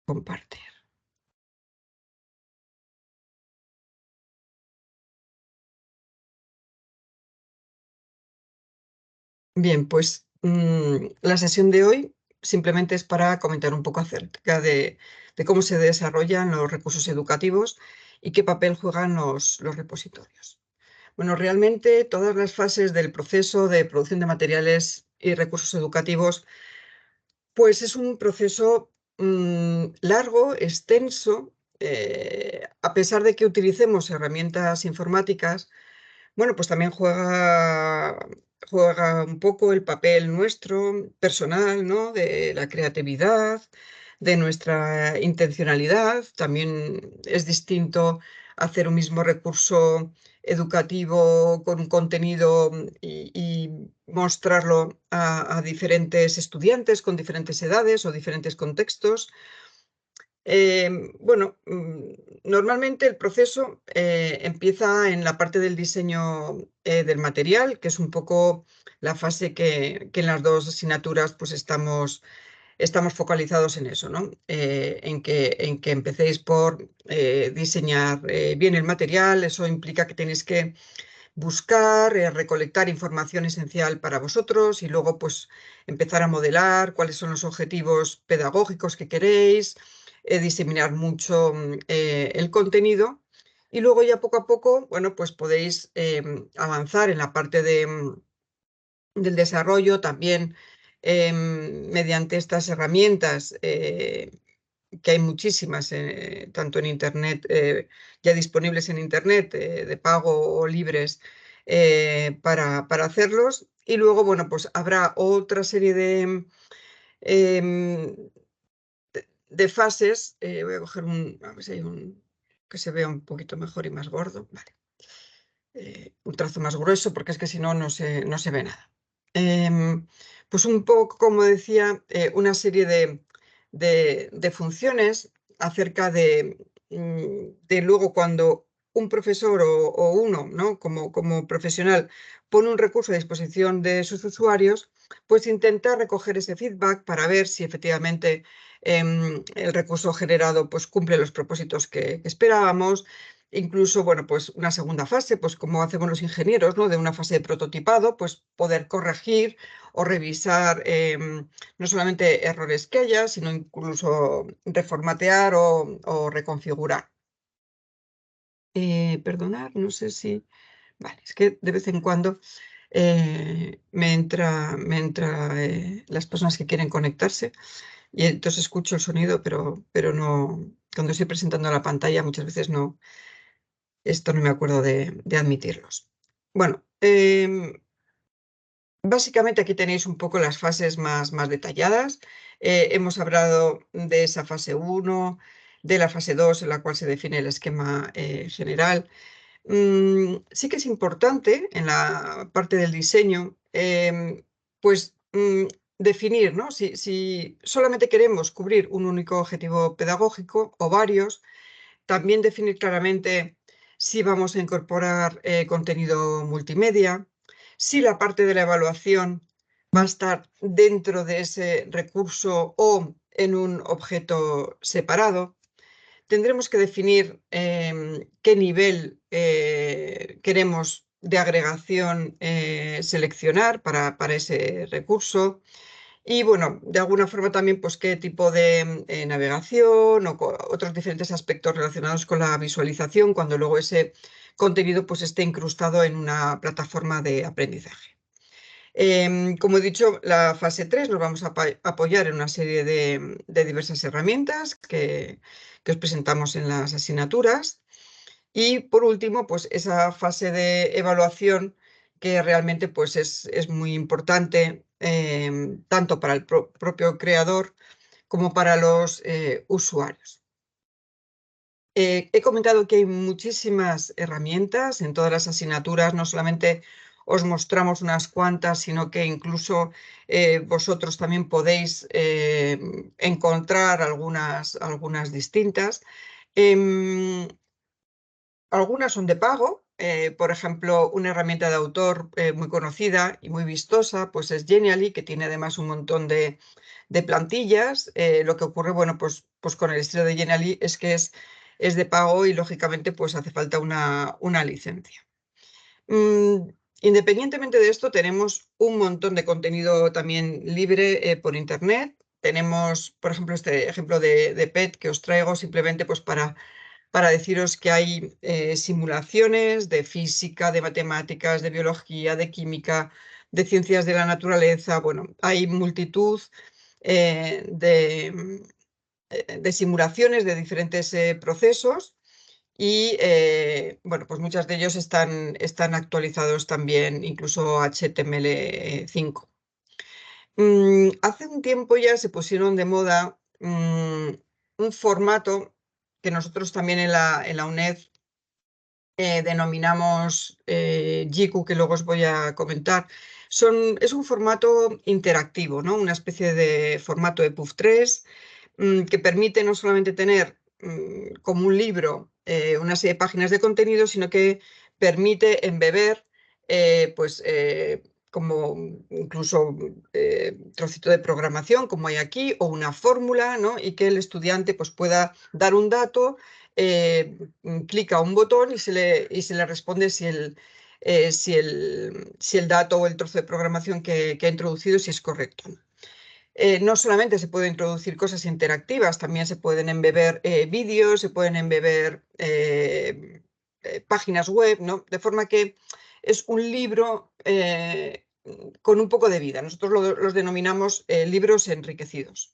compartir. Bien, pues la sesión de hoy simplemente es para comentar un poco acerca de cómo se desarrollan los recursos educativos y qué papel juegan los repositorios. Bueno, realmente todas las fases del proceso de producción de materiales y recursos educativos, pues es un proceso largo, extenso, a pesar de que utilicemos herramientas informáticas. Bueno, pues también juega un poco el papel nuestro, personal, ¿no? De la creatividad, de nuestra intencionalidad. También es distinto hacer un mismo recurso educativo con un contenido y mostrarlo a diferentes estudiantes con diferentes edades o diferentes contextos. Bueno, normalmente el proceso empieza en la parte del diseño del material, que es un poco la fase que en las dos asignaturas pues estamos focalizados en eso, ¿no? En que empecéis por diseñar bien el material. Eso implica que tenéis que buscar, recolectar información esencial para vosotros y luego pues empezar a modelar cuáles son los objetivos pedagógicos que queréis, diseminar mucho el contenido y luego ya poco a poco, bueno, pues podéis avanzar en la parte del desarrollo también mediante estas herramientas que hay muchísimas, tanto en Internet, ya disponibles en Internet, de pago o libres, para hacerlos. Y luego, bueno, pues habrá otra serie em, de fases. Voy a coger a ver si hay un que se vea un poquito mejor y más gordo. Vale. Un trazo más grueso, porque es que si no, no se ve nada. Pues un poco, como decía, una serie de funciones acerca de luego cuando un profesor o uno, ¿no? como profesional pone un recurso a disposición de sus usuarios, pues intentar recoger ese feedback para ver si efectivamente el recurso generado pues, cumple los propósitos que esperábamos. Incluso, bueno, pues una segunda fase, pues como hacemos los ingenieros, ¿no? De una fase de prototipado, pues poder corregir o revisar no solamente errores que haya, sino incluso reformatear o reconfigurar. Perdonad, no sé si... Vale, es que de vez en cuando me entra las personas que quieren conectarse y entonces escucho el sonido, pero no, cuando estoy presentando la pantalla muchas veces no, esto no me acuerdo de admitirlos. Bueno, básicamente aquí tenéis un poco las fases más detalladas. Hemos hablado de esa fase 1, de la fase 2, en la cual se define el esquema general. Sí que es importante en la parte del diseño, pues definir, ¿no? Si solamente queremos cubrir un único objetivo pedagógico o varios, también definir claramente si vamos a incorporar contenido multimedia, si la parte de la evaluación va a estar dentro de ese recurso o en un objeto separado. Tendremos que definir qué nivel queremos de agregación seleccionar para ese recurso. Y bueno, de alguna forma también, pues qué tipo de navegación o otros diferentes aspectos relacionados con la visualización cuando luego ese contenido pues esté incrustado en una plataforma de aprendizaje. Como he dicho, la fase 3 nos vamos a apoyar en una serie de diversas herramientas que os presentamos en las asignaturas. Y por último, pues esa fase de evaluación que realmente pues es muy importante tanto para el propio creador como para los usuarios. He comentado que hay muchísimas herramientas en todas las asignaturas, no solamente os mostramos unas cuantas, sino que incluso vosotros también podéis encontrar algunas distintas. Algunas son de pago, Por ejemplo, una herramienta de autor muy conocida y muy vistosa, pues es Genially, que tiene además un montón de plantillas. Lo que ocurre, bueno, pues con el estilo de Genially es que es de pago y lógicamente pues hace falta una licencia. Independientemente de esto, tenemos un montón de contenido también libre por internet. Tenemos, por ejemplo, este ejemplo de PET que os traigo simplemente pues para deciros que hay simulaciones de física, de matemáticas, de biología, de química, de ciencias de la naturaleza. Bueno, hay multitud de simulaciones de diferentes procesos y bueno, pues muchos de ellos están actualizados también, incluso HTML5. Hace un tiempo ya se pusieron de moda un formato que nosotros también en la UNED denominamos JICU, que luego os voy a comentar. Es un formato interactivo, ¿no? Una especie de formato EPUB3 que permite no solamente tener como un libro una serie de páginas de contenido, sino que permite embeber pues, como incluso trocito de programación, como hay aquí, o una fórmula, ¿no? Y que el estudiante pues, pueda dar un dato, clica un botón y se le responde si el dato o el trozo de programación que ha introducido si es correcto. No solamente se pueden introducir cosas interactivas, también se pueden embeber vídeos, se pueden embeber páginas web, ¿no? De forma que es un libro con un poco de vida. Nosotros los denominamos libros enriquecidos.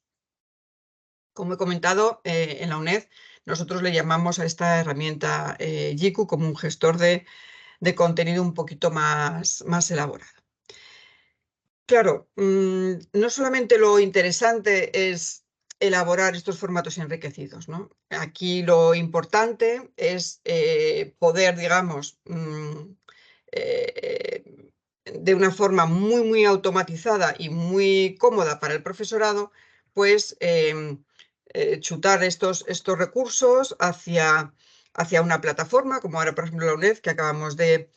Como he comentado, en la UNED nosotros le llamamos a esta herramienta JICU como un gestor de contenido un poquito más elaborado. Claro, no solamente lo interesante es elaborar estos formatos enriquecidos, ¿no? Aquí lo importante es poder, digamos, de una forma muy, muy automatizada y muy cómoda para el profesorado, pues chutar estos recursos hacia una plataforma, como ahora, por ejemplo, la UNED, que acabamos de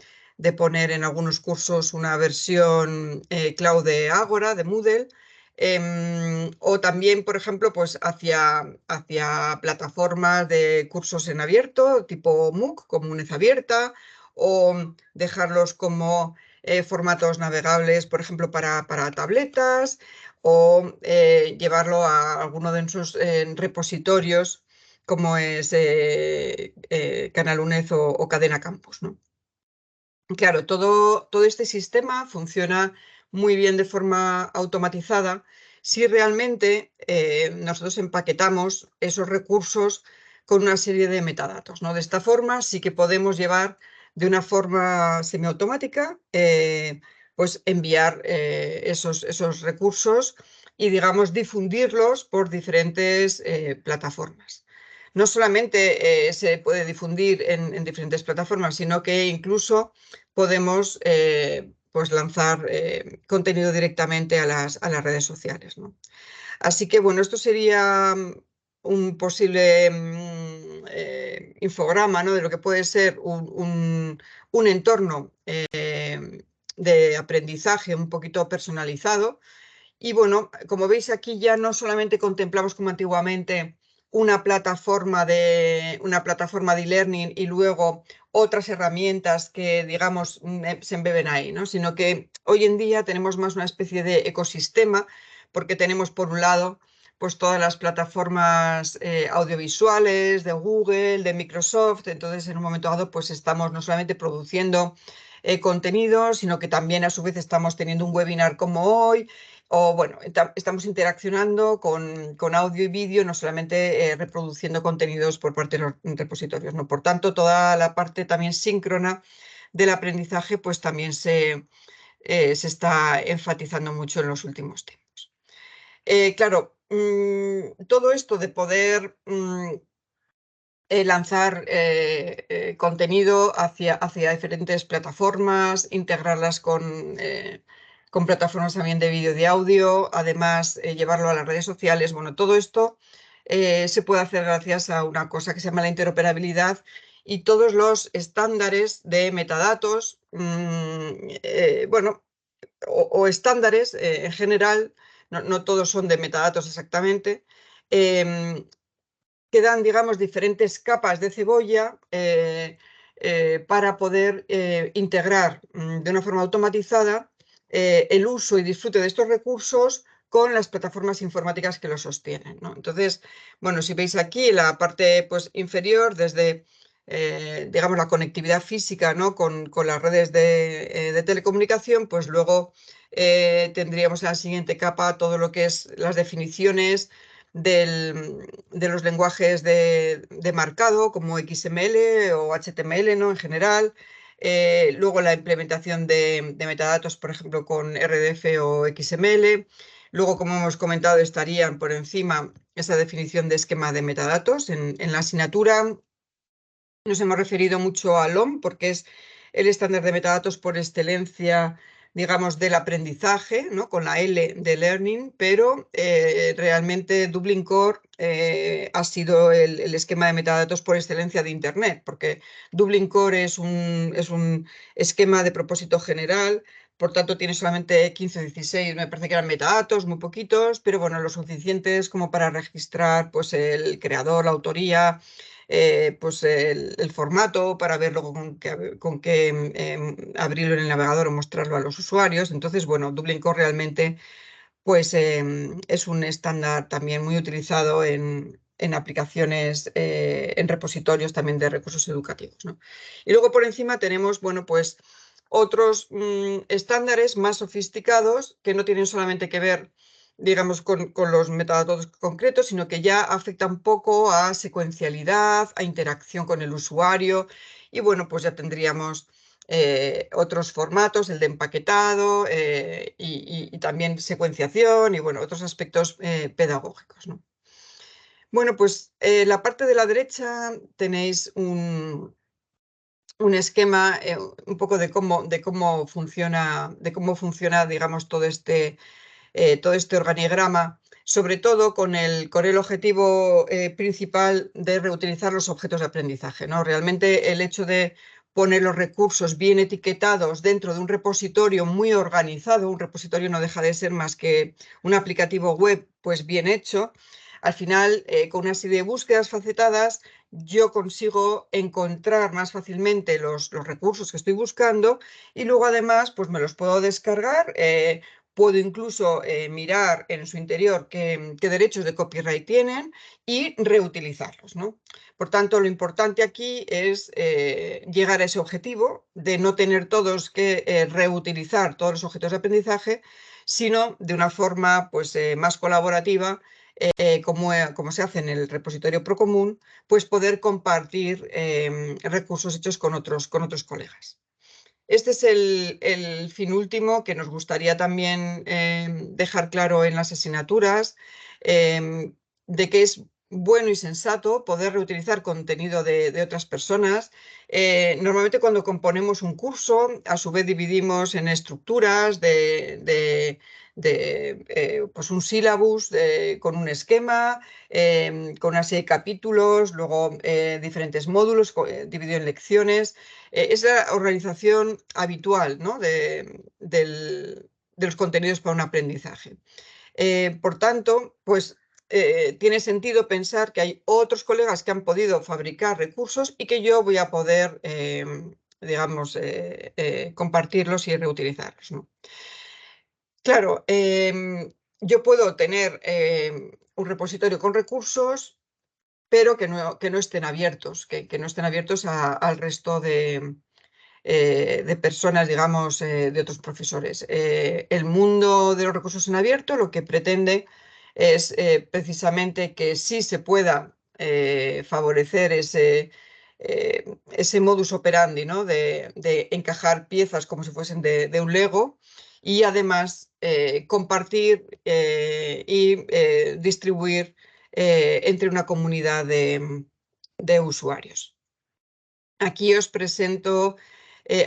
poner en algunos cursos una versión cloud de Agora, de Moodle, o también, por ejemplo, pues hacia plataformas de cursos en abierto, tipo MOOC, como UNED Abierta, o dejarlos como formatos navegables, por ejemplo, para tabletas, o llevarlo a alguno de nuestros repositorios, como es Canal UNED o Cadena Campus, ¿no? Claro, todo este sistema funciona muy bien de forma automatizada si realmente nosotros empaquetamos esos recursos con una serie de metadatos, ¿no? De esta forma sí que podemos llevar de una forma semiautomática, pues enviar esos recursos y, digamos, difundirlos por diferentes plataformas. No solamente se puede difundir en diferentes plataformas, sino que incluso podemos pues lanzar contenido directamente a las redes sociales, ¿no? Así que, bueno, esto sería un posible infograma, ¿no? De lo que puede ser un entorno de aprendizaje un poquito personalizado. Y bueno, como veis aquí ya no solamente contemplamos como antiguamente una plataforma de e-learning y luego otras herramientas que, digamos, se embeben ahí, ¿no? Sino que hoy en día tenemos más una especie de ecosistema porque tenemos por un lado pues todas las plataformas audiovisuales de Google, de Microsoft. Entonces, en un momento dado, pues estamos no solamente produciendo contenido, sino que también a su vez estamos teniendo un webinar como hoy, o bueno, estamos interaccionando con audio y vídeo, no solamente reproduciendo contenidos por parte de los repositorios, ¿no? Por tanto, toda la parte también síncrona del aprendizaje, pues también se está enfatizando mucho en los últimos tiempos. Claro, todo esto de poder lanzar contenido hacia diferentes plataformas, integrarlas con plataformas también de vídeo y de audio, además llevarlo a las redes sociales. Bueno, todo esto se puede hacer gracias a una cosa que se llama la interoperabilidad y todos los estándares de metadatos, bueno, o estándares en general, no todos son de metadatos exactamente, que dan, digamos, diferentes capas de cebolla para poder integrar de una forma automatizada el uso y disfrute de estos recursos con las plataformas informáticas que los sostienen, ¿no? Entonces, bueno, si veis aquí la parte pues, inferior, desde, digamos, la conectividad física, ¿no? con las redes de telecomunicación, pues luego tendríamos en la siguiente capa todo lo que es las definiciones de los lenguajes de marcado como XML o HTML, ¿no? En general. Luego la implementación de metadatos, por ejemplo, con RDF o XML. Luego, como hemos comentado, estarían por encima esa definición de esquema de metadatos. En la asignatura nos hemos referido mucho a LOM porque es el estándar de metadatos por excelencia, digamos, del aprendizaje, ¿no? Con la L de learning, pero realmente Dublin Core ha sido el esquema de metadatos por excelencia de Internet, porque Dublin Core es un esquema de propósito general. Por tanto, tiene solamente 15 o 16, me parece que eran metadatos, muy poquitos, pero bueno, lo suficientes como para registrar pues, el creador, la autoría, pues el formato para ver luego con qué abrirlo en el navegador o mostrarlo a los usuarios. Entonces, bueno, Dublin Core realmente pues, es un estándar también muy utilizado en aplicaciones, en repositorios también de recursos educativos, ¿no? Y luego por encima tenemos, bueno, pues otros estándares más sofisticados que no tienen solamente que ver, digamos, con los metadatos concretos, sino que ya afectan un poco a secuencialidad, a interacción con el usuario, y bueno, pues ya tendríamos otros formatos, el de empaquetado y también secuenciación y bueno, otros aspectos pedagógicos, ¿no? Bueno, pues la parte de la derecha tenéis un esquema un poco de cómo funciona, digamos, todo este organigrama, sobre todo con el objetivo principal de reutilizar los objetos de aprendizaje, ¿no? Realmente el hecho de poner los recursos bien etiquetados dentro de un repositorio muy organizado, un repositorio no deja de ser más que un aplicativo web pues bien hecho, al final con una serie de búsquedas facetadas yo consigo encontrar más fácilmente los recursos que estoy buscando y luego además pues me los puedo descargar. Puedo incluso mirar en su interior qué derechos de copyright tienen y reutilizarlos, ¿no? Por tanto, lo importante aquí es llegar a ese objetivo de no tener todos que reutilizar todos los objetos de aprendizaje, sino de una forma pues, más colaborativa, como se hace en el repositorio Procomún, pues poder compartir recursos hechos con otros colegas. Este es el fin último que nos gustaría también dejar claro en las asignaturas, de que es bueno y sensato poder reutilizar contenido de otras personas. Normalmente cuando componemos un curso, a su vez dividimos en estructuras pues un sílabus con un esquema, con una serie de capítulos, luego diferentes módulos dividido en lecciones. Es la organización habitual, ¿no? de los contenidos para un aprendizaje. Por tanto, pues tiene sentido pensar que hay otros colegas que han podido fabricar recursos y que yo voy a poder, digamos, compartirlos y reutilizarlos, ¿no? Claro, yo puedo tener un repositorio con recursos, pero que no estén abiertos, que no estén abiertos al resto de personas, digamos, de otros profesores. El mundo de los recursos en abierto lo que pretende es precisamente que sí se pueda favorecer ese modus operandi, ¿no? de encajar piezas como si fuesen de un Lego y además compartir y distribuir entre una comunidad de usuarios. Aquí os presento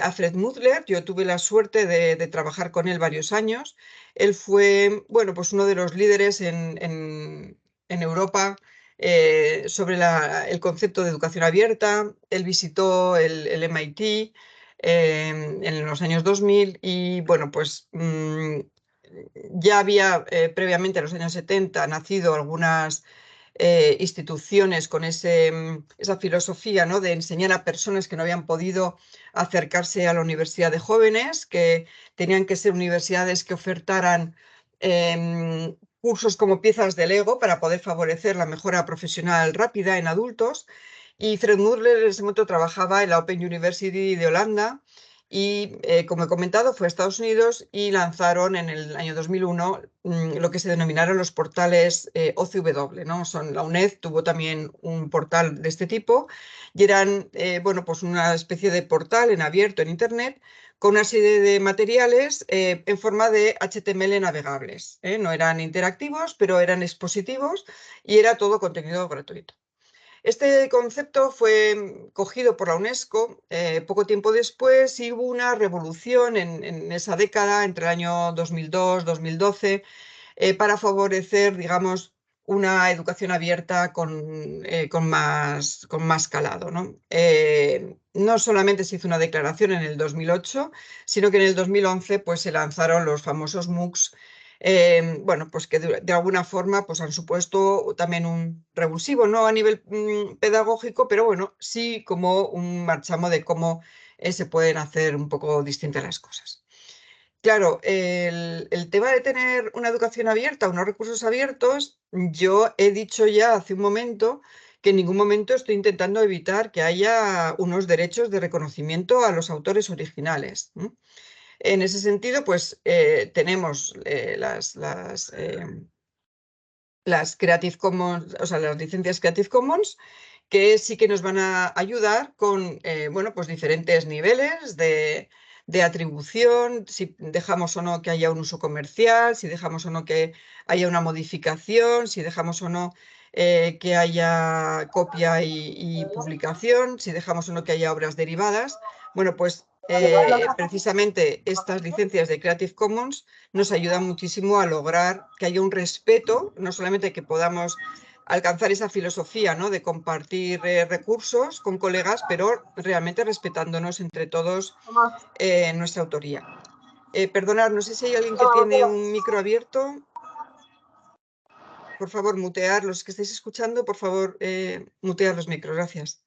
a Fred Mudler. Yo tuve la suerte de trabajar con él varios años. Él fue, bueno, pues uno de los líderes en Europa sobre el concepto de educación abierta. Él visitó el MIT en los años 2000 y, bueno, pues ya había previamente en los años 70 nacido algunas instituciones con esa filosofía, ¿no?, de enseñar a personas que no habían podido acercarse a la universidad de jóvenes, que tenían que ser universidades que ofertaran cursos como piezas de Lego para poder favorecer la mejora profesional rápida en adultos. Y Fred Murler en ese momento trabajaba en la Open University de Holanda y, como he comentado, fue a Estados Unidos y lanzaron en el año 2001 lo que se denominaron los portales OCW, ¿no? La UNED tuvo también un portal de este tipo y eran, bueno, pues una especie de portal en abierto en Internet con una serie de materiales en forma de HTML navegables. No eran interactivos, pero eran expositivos y era todo contenido gratuito. Este concepto fue cogido por la UNESCO poco tiempo después y hubo una revolución en esa década, entre el año 2002-2012, para favorecer, digamos, una educación abierta con más calado, ¿no? No solamente se hizo una declaración en el 2008, sino que en el 2011 pues, se lanzaron los famosos MOOCs, bueno, pues que de alguna forma pues, han supuesto también un revulsivo, no a nivel pedagógico, pero bueno, sí como un marchamo de cómo se pueden hacer un poco distintas las cosas. Claro, el tema de tener una educación abierta, unos recursos abiertos, yo he dicho ya hace un momento que en ningún momento estoy intentando evitar que haya unos derechos de reconocimiento a los autores originales. En ese sentido, pues tenemos las Creative Commons, o sea, las licencias Creative Commons, que sí que nos van a ayudar con bueno, pues diferentes niveles de atribución, si dejamos o no que haya un uso comercial, si dejamos o no que haya una modificación, si dejamos o no que haya copia y publicación, si dejamos o no que haya obras derivadas. Bueno, pues precisamente estas licencias de Creative Commons nos ayudan muchísimo a lograr que haya un respeto, no solamente que podamos alcanzar esa filosofía, ¿no?, de compartir recursos con colegas, pero realmente respetándonos entre todos nuestra autoría. Perdonad, no sé si hay alguien que tiene un micro abierto. Por favor, mutear, los que estáis escuchando, por favor, mutear los micros, gracias.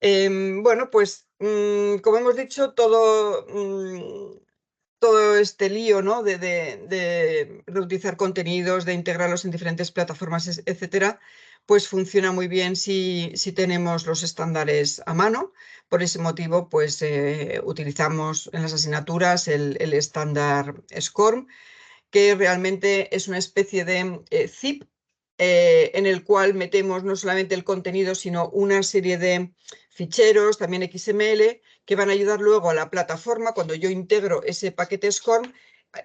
Bueno, pues como hemos dicho, todo este lío, ¿no?, de reutilizar contenidos, de integrarlos en diferentes plataformas, etcétera, pues funciona muy bien si tenemos los estándares a mano. Por ese motivo, pues utilizamos en las asignaturas el estándar SCORM, que realmente es una especie de zip en el cual metemos no solamente el contenido, sino una serie de ficheros, también XML, que van a ayudar luego a la plataforma, cuando yo integro ese paquete SCORM,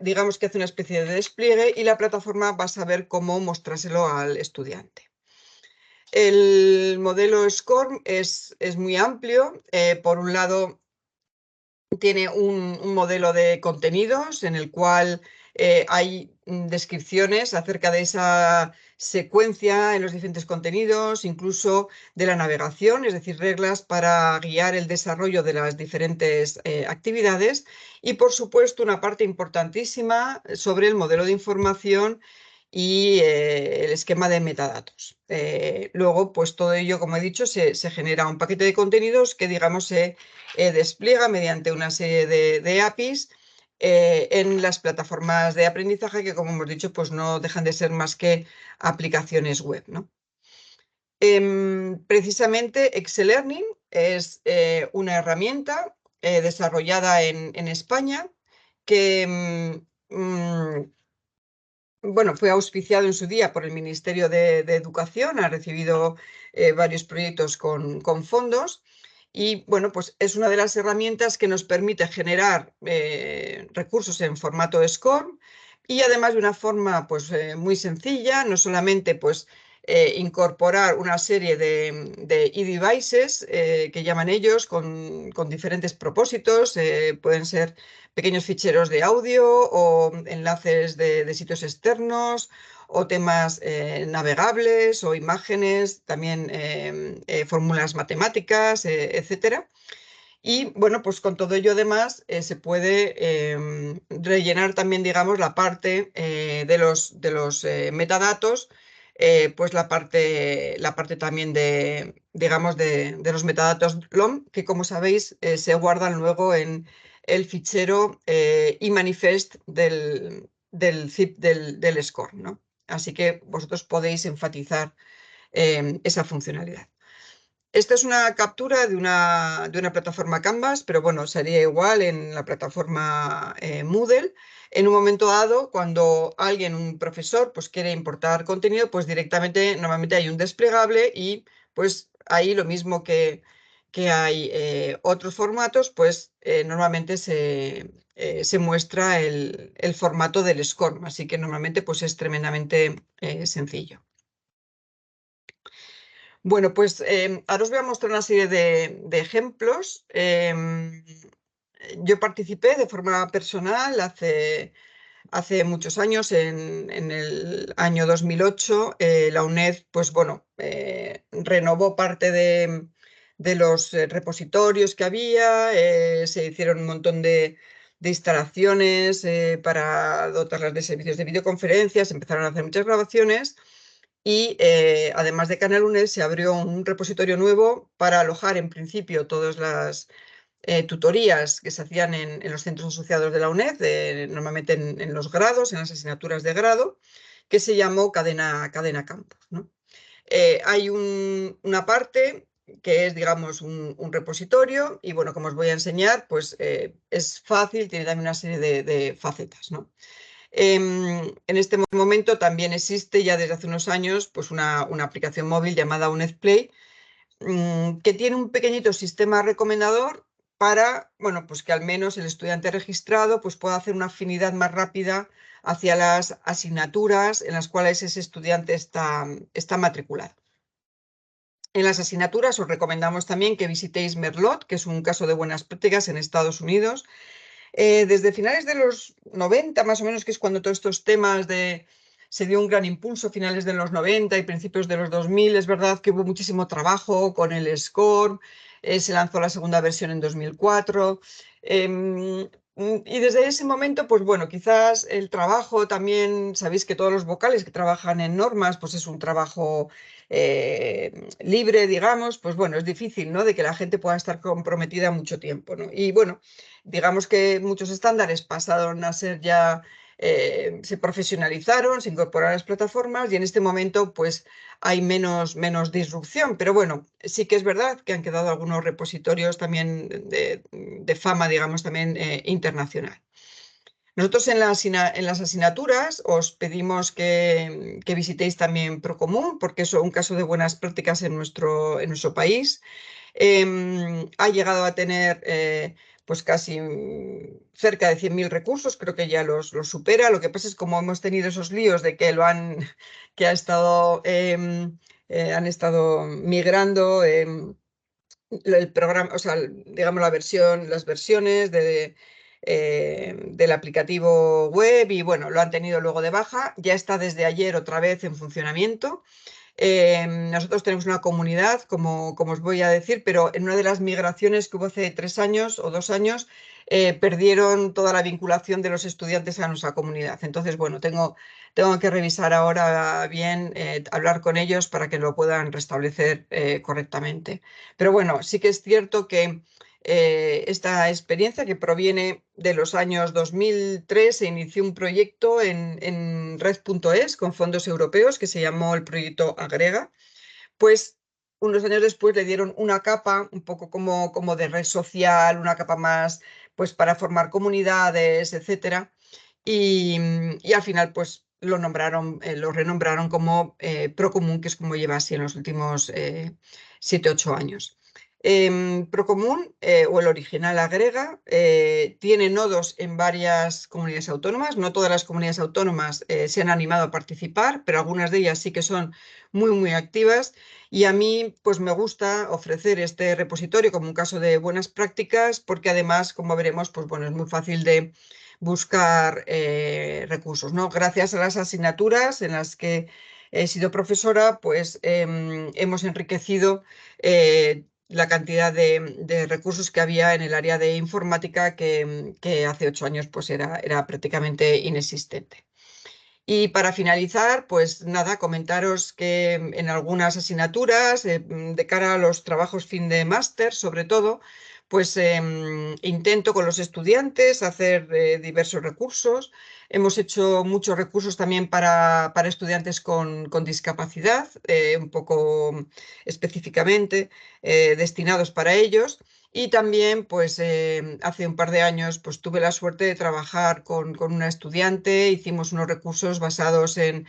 digamos que hace una especie de despliegue y la plataforma va a saber cómo mostrárselo al estudiante. El modelo SCORM es muy amplio. Por un lado, tiene un modelo de contenidos en el cual hay descripciones acerca de esa secuencia en los diferentes contenidos, incluso de la navegación, es decir, reglas para guiar el desarrollo de las diferentes actividades y, por supuesto, una parte importantísima sobre el modelo de información y el esquema de metadatos. Luego, pues todo ello, como he dicho, se genera un paquete de contenidos que, digamos, se despliega mediante una serie de APIs en las plataformas de aprendizaje que, como hemos dicho, pues no dejan de ser más que aplicaciones web, ¿no? Precisamente Excel Learning es una herramienta desarrollada en España que bueno, fue auspiciado en su día por el Ministerio de Educación, ha recibido varios proyectos con fondos y, bueno, pues es una de las herramientas que nos permite generar recursos en formato SCORM y además de una forma pues muy sencilla, no solamente pues incorporar una serie de e-devices que llaman ellos con diferentes propósitos, pueden ser pequeños ficheros de audio o enlaces de sitios externos o temas navegables o imágenes, también fórmulas matemáticas, etcétera. Y bueno, pues con todo ello además se puede rellenar también, digamos, la parte de los metadatos, pues la parte también digamos, de los metadatos LOM, que como sabéis se guardan luego en el fichero imanifest del zip del score, ¿no? Así que vosotros podéis enfatizar esa funcionalidad. Esta es una captura de una plataforma Canvas, pero bueno, sería igual en la plataforma Moodle. En un momento dado, cuando alguien, un profesor, pues quiere importar contenido, pues directamente normalmente hay un desplegable y pues ahí lo mismo que hay otros formatos, pues normalmente se muestra el formato del SCORM, así que normalmente pues es tremendamente sencillo. Bueno, pues ahora os voy a mostrar una serie de ejemplos. Yo participé de forma personal hace muchos años, en el año 2008. La UNED, pues bueno, renovó parte de los repositorios que había, se hicieron un montón de instalaciones para dotarlas de servicios de videoconferencias, empezaron a hacer muchas grabaciones. Y además de Canal UNED, se abrió un repositorio nuevo para alojar en principio todas las tutorías que se hacían en los centros asociados de la UNED, normalmente en los grados, en las asignaturas de grado, que se llamó Cadena Campus, ¿no? Hay una parte que es, digamos, un repositorio y, bueno, como os voy a enseñar, pues es fácil, tiene también una serie de facetas, ¿no? En este momento también existe ya desde hace unos años pues una aplicación móvil llamada UNED Play, que tiene un pequeñito sistema recomendador para, bueno, pues que al menos el estudiante registrado pues pueda hacer una afinidad más rápida hacia las asignaturas en las cuales ese estudiante está matriculado. En las asignaturas os recomendamos también que visitéis Merlot, que es un caso de buenas prácticas en Estados Unidos. Desde finales de los 90, más o menos, que es cuando todos estos temas se dio un gran impulso, finales de los 90 y principios de los 2000, es verdad que hubo muchísimo trabajo con el SCORM, se lanzó la segunda versión en 2004. Y desde ese momento, pues bueno, quizás el trabajo también, sabéis que todos los vocales que trabajan en normas, pues es un trabajo libre, digamos, pues bueno, es difícil, ¿no? De que la gente pueda estar comprometida mucho tiempo, ¿no? Y bueno, digamos que muchos estándares pasaron a ser ya, se profesionalizaron, se incorporaron a las plataformas y en este momento pues hay menos disrupción. Pero bueno, sí que es verdad que han quedado algunos repositorios también de fama, digamos, también internacional. Nosotros en las asignaturas os pedimos que visitéis también Procomún, porque es un caso de buenas prácticas en nuestro país. Ha llegado a tener pues casi cerca de 100.000 recursos, creo que ya los supera. Lo que pasa es que como hemos tenido esos líos de que que han estado migrando el programa, o sea, digamos las versiones del aplicativo web y bueno, lo han tenido luego de baja. Ya está desde ayer otra vez en funcionamiento. Nosotros tenemos una comunidad, como os voy a decir, pero en una de las migraciones que hubo hace 3 años o 2 años, perdieron toda la vinculación de los estudiantes a nuestra comunidad. Entonces, bueno, tengo que revisar ahora bien, hablar con ellos para que lo puedan restablecer correctamente. Pero bueno, sí que es cierto que esta experiencia que proviene de los años 2003, se inició un proyecto en Red.es con fondos europeos que se llamó el proyecto Agrega. Pues unos años después le dieron una capa un poco como de red social, una capa más pues para formar comunidades, etcétera. Y al final pues lo renombraron como Procomún, que es como lleva así en los últimos 7-8 años. Procomún, o el original Agrega, tiene nodos en varias comunidades autónomas. No todas las comunidades autónomas se han animado a participar, pero algunas de ellas sí que son muy, muy activas. Y a mí pues me gusta ofrecer este repositorio como un caso de buenas prácticas, porque además, como veremos, pues bueno, es muy fácil de buscar recursos, ¿no? Gracias a las asignaturas en las que he sido profesora, pues hemos enriquecido la cantidad de recursos que había en el área de informática que hace 8 años pues era prácticamente inexistente. Y para finalizar, pues nada, comentaros que en algunas asignaturas, de cara a los trabajos fin de máster, sobre todo, pues intento con los estudiantes hacer diversos recursos. Hemos hecho muchos recursos también para estudiantes con discapacidad, un poco específicamente destinados para ellos. Y también, pues hace un par de años, pues tuve la suerte de trabajar con una estudiante, hicimos unos recursos basados en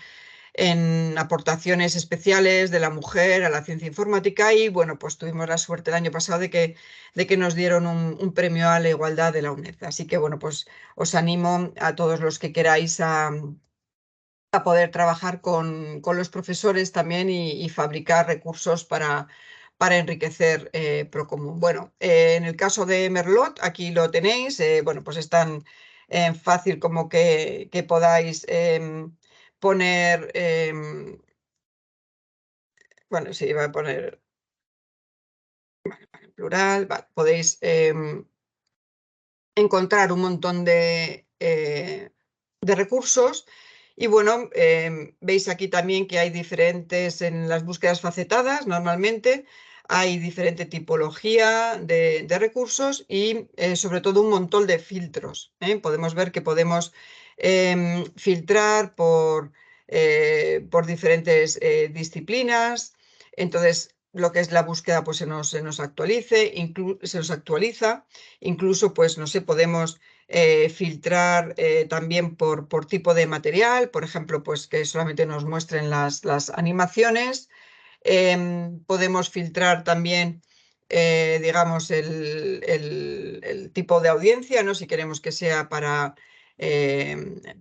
aportaciones especiales de la mujer a la ciencia informática y bueno, pues tuvimos la suerte el año pasado de que nos dieron un premio a la igualdad de la UNED. Así que bueno, pues os animo a todos los que queráis a poder trabajar con los profesores también y fabricar recursos para enriquecer Procomún. Bueno, en el caso de Merlot, aquí lo tenéis, bueno, pues es tan fácil como que podáis poner, bueno, sí, va a poner en plural, vale, podéis encontrar un montón de recursos. Y bueno, veis aquí también que hay diferentes, en las búsquedas facetadas normalmente, hay diferente tipología de recursos y sobre todo un montón de filtros. Podemos ver que podemos filtrar por diferentes disciplinas. Entonces, lo que es la búsqueda pues se nos actualiza. Incluso, pues, no sé, podemos filtrar también por tipo de material, por ejemplo, pues que solamente nos muestren las animaciones. Podemos filtrar también, digamos, el tipo de audiencia, ¿no? Si queremos que sea para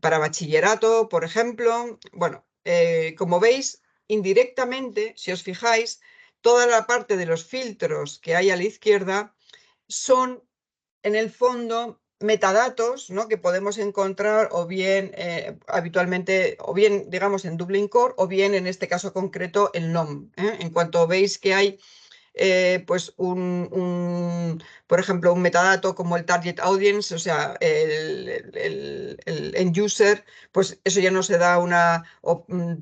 bachillerato, por ejemplo. Bueno, como veis, indirectamente, si os fijáis, toda la parte de los filtros que hay a la izquierda son, en el fondo, metadatos, ¿no? Que podemos encontrar o bien habitualmente, o bien, digamos, en Dublin Core, o bien, en este caso concreto, en LOM. En cuanto veis que hay pues por ejemplo, un metadato como el target audience, o sea, el end user, pues eso ya nos da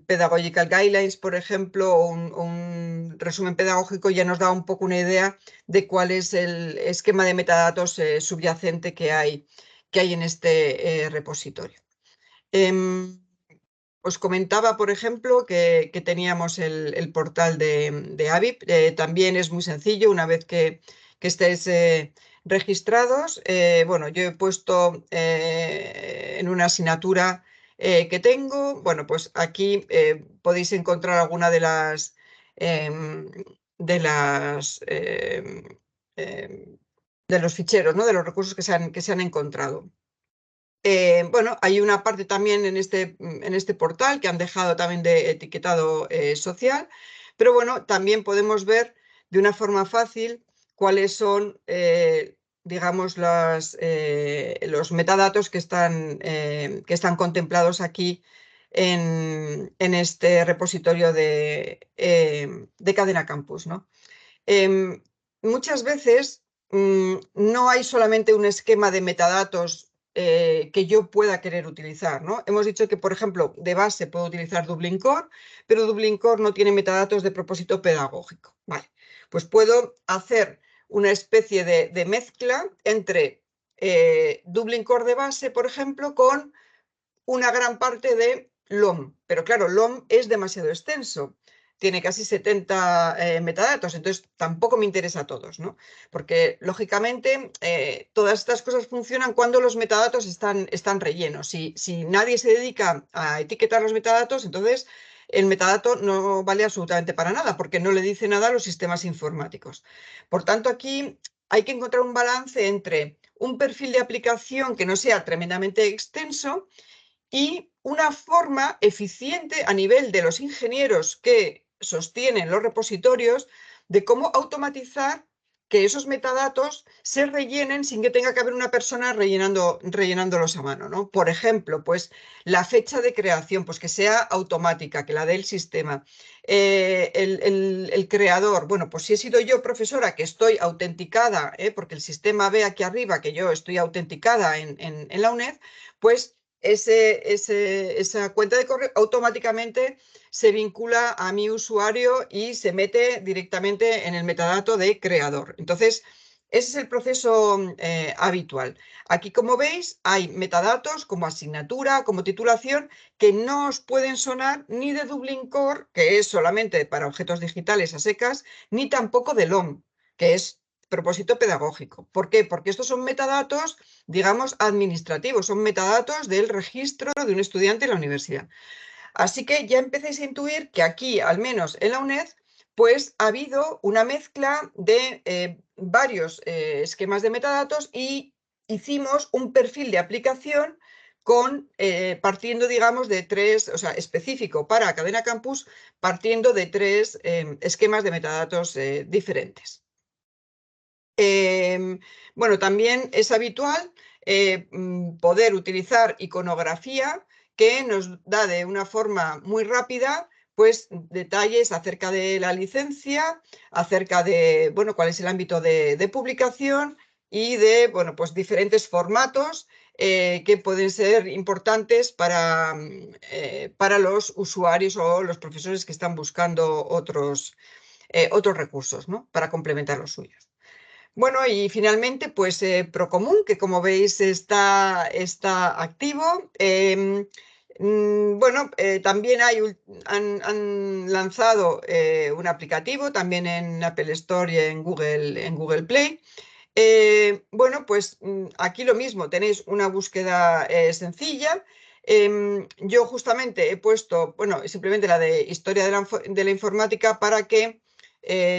pedagogical guidelines, por ejemplo, o un resumen pedagógico, ya nos da un poco una idea de cuál es el esquema de metadatos subyacente que hay en este repositorio. Os comentaba, por ejemplo, que teníamos el portal de AVIP. También es muy sencillo, una vez que estéis registrados. Bueno, yo he puesto en una asignatura que tengo, bueno, pues aquí podéis encontrar alguna em, de las em, de los ficheros, ¿no? De los recursos que se han encontrado. Bueno, hay una parte también en este portal que han dejado también de etiquetado social, pero bueno, también podemos ver de una forma fácil cuáles son, digamos, los metadatos que están contemplados aquí en este repositorio de Cadena Campus, ¿no? Em, Muchas veces no hay solamente un esquema de metadatos que yo pueda querer utilizar, ¿no? Hemos dicho que, por ejemplo, de base puedo utilizar Dublin Core, pero Dublin Core no tiene metadatos de propósito pedagógico. Vale, pues puedo hacer una especie de mezcla entre Dublin Core de base, por ejemplo, con una gran parte de LOM, pero claro, LOM es demasiado extenso, tiene casi 70 metadatos, entonces tampoco me interesa a todos, ¿no? Porque lógicamente todas estas cosas funcionan cuando los metadatos están rellenos. Si nadie se dedica a etiquetar los metadatos, entonces el metadato no vale absolutamente para nada, porque no le dice nada a los sistemas informáticos. Por tanto, aquí hay que encontrar un balance entre un perfil de aplicación que no sea tremendamente extenso y una forma eficiente a nivel de los ingenieros que sostienen los repositorios de cómo automatizar que esos metadatos se rellenen sin que tenga que haber una persona rellenándolos a mano, ¿no? Por ejemplo, pues la fecha de creación, pues que sea automática, que la dé el sistema. El creador, bueno, pues si he sido yo profesora que estoy autenticada, porque el sistema ve aquí arriba que yo estoy autenticada en la UNED, pues esa cuenta de correo automáticamente se vincula a mi usuario y se mete directamente en el metadato de creador. Entonces, ese es el proceso habitual. Aquí, como veis, hay metadatos como asignatura, como titulación, que no os pueden sonar ni de Dublin Core, que es solamente para objetos digitales a secas, ni tampoco de LOM, que es propósito pedagógico. ¿Por qué? Porque estos son metadatos, digamos, administrativos, son metadatos del registro de un estudiante en la universidad. Así que ya empecéis a intuir que aquí, al menos en la UNED, pues ha habido una mezcla de varios esquemas de metadatos y hicimos un perfil de aplicación partiendo, digamos, de tres, o sea, específico para Cadena Campus, partiendo de tres esquemas de metadatos diferentes. Bueno, también es habitual poder utilizar iconografía que nos da de una forma muy rápida pues detalles acerca de la licencia, acerca de, bueno, cuál es el ámbito de publicación y de, bueno, pues diferentes formatos que pueden ser importantes para los usuarios o los profesores que están buscando otros recursos, ¿no? Para complementar los suyos. Bueno, y finalmente, pues Procomún, que como veis está activo. Bueno, también han lanzado un aplicativo también en Apple Store y en Google Play. Bueno, pues aquí lo mismo, tenéis una búsqueda sencilla. Yo justamente he puesto, bueno, simplemente la de historia de la informática para que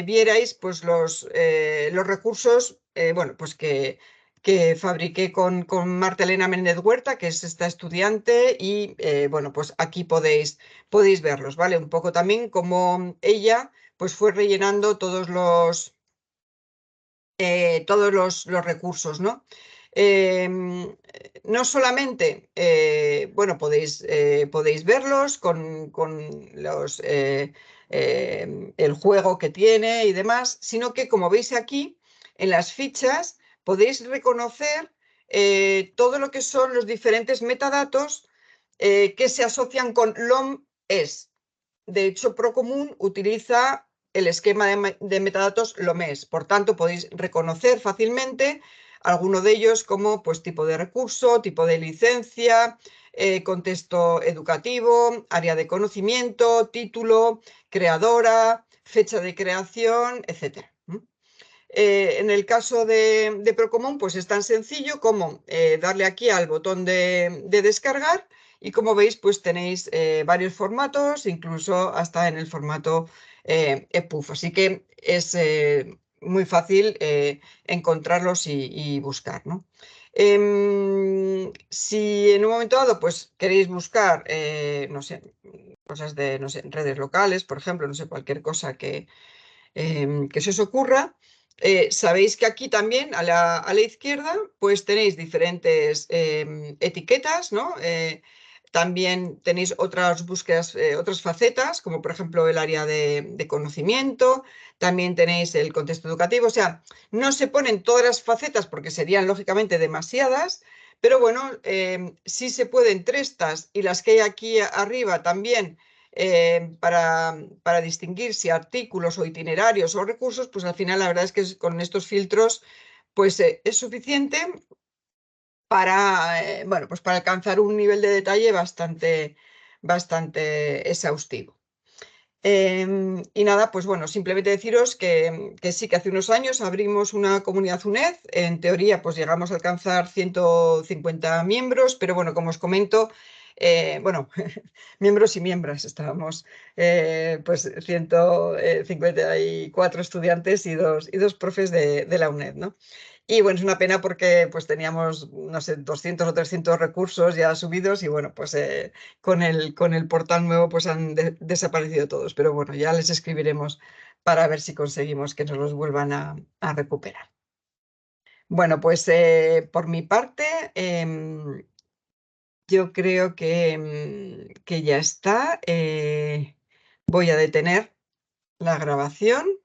vierais pues los recursos, bueno, pues que fabriqué con Marta Elena Méndez Huerta, que es esta estudiante, y bueno, pues aquí podéis verlos, ¿vale? Un poco también como ella pues fue rellenando todos los recursos, ¿no? No solamente, bueno, podéis verlos con el juego que tiene y demás, sino que, como veis aquí, en las fichas podéis reconocer todo lo que son los diferentes metadatos que se asocian con LOM-ES. De hecho, Procomún utiliza el esquema de metadatos LOMES. Por tanto, podéis reconocer fácilmente alguno de ellos como pues, tipo de recurso, tipo de licencia, contexto educativo, área de conocimiento, título, creadora, fecha de creación, etc. En el caso de Procomún, pues es tan sencillo como darle aquí al botón de descargar y como veis, pues tenéis varios formatos, incluso hasta en el formato EPUB. Así que es muy fácil encontrarlos y buscar, ¿no? Si en un momento dado pues queréis buscar, no sé, cosas de, no sé, redes locales, por ejemplo, no sé, cualquier cosa que se os ocurra. Sabéis que aquí también a la izquierda pues tenéis diferentes etiquetas, ¿no? También tenéis otras búsquedas, otras facetas, como por ejemplo el área de conocimiento, también tenéis el contexto educativo, o sea, no se ponen todas las facetas porque serían lógicamente demasiadas, pero bueno, sí se pueden entre estas y las que hay aquí arriba también para distinguir si artículos o itinerarios o recursos, pues al final la verdad es que con estos filtros pues es suficiente bueno, pues para alcanzar un nivel de detalle bastante exhaustivo. Y nada, pues bueno, simplemente deciros que sí, que hace unos años abrimos una comunidad UNED, en teoría pues llegamos a alcanzar 150 miembros, pero bueno, como os comento, bueno, miembros y miembros, estábamos pues 154 estudiantes y dos profes de la UNED, ¿no? Y bueno, es una pena porque pues teníamos, no sé, 200 o 300 recursos ya subidos y bueno, pues con el portal nuevo pues han desaparecido todos. Pero bueno, ya les escribiremos para ver si conseguimos que nos los vuelvan a recuperar. Bueno, pues por mi parte, yo creo que ya está. Voy a detener la grabación.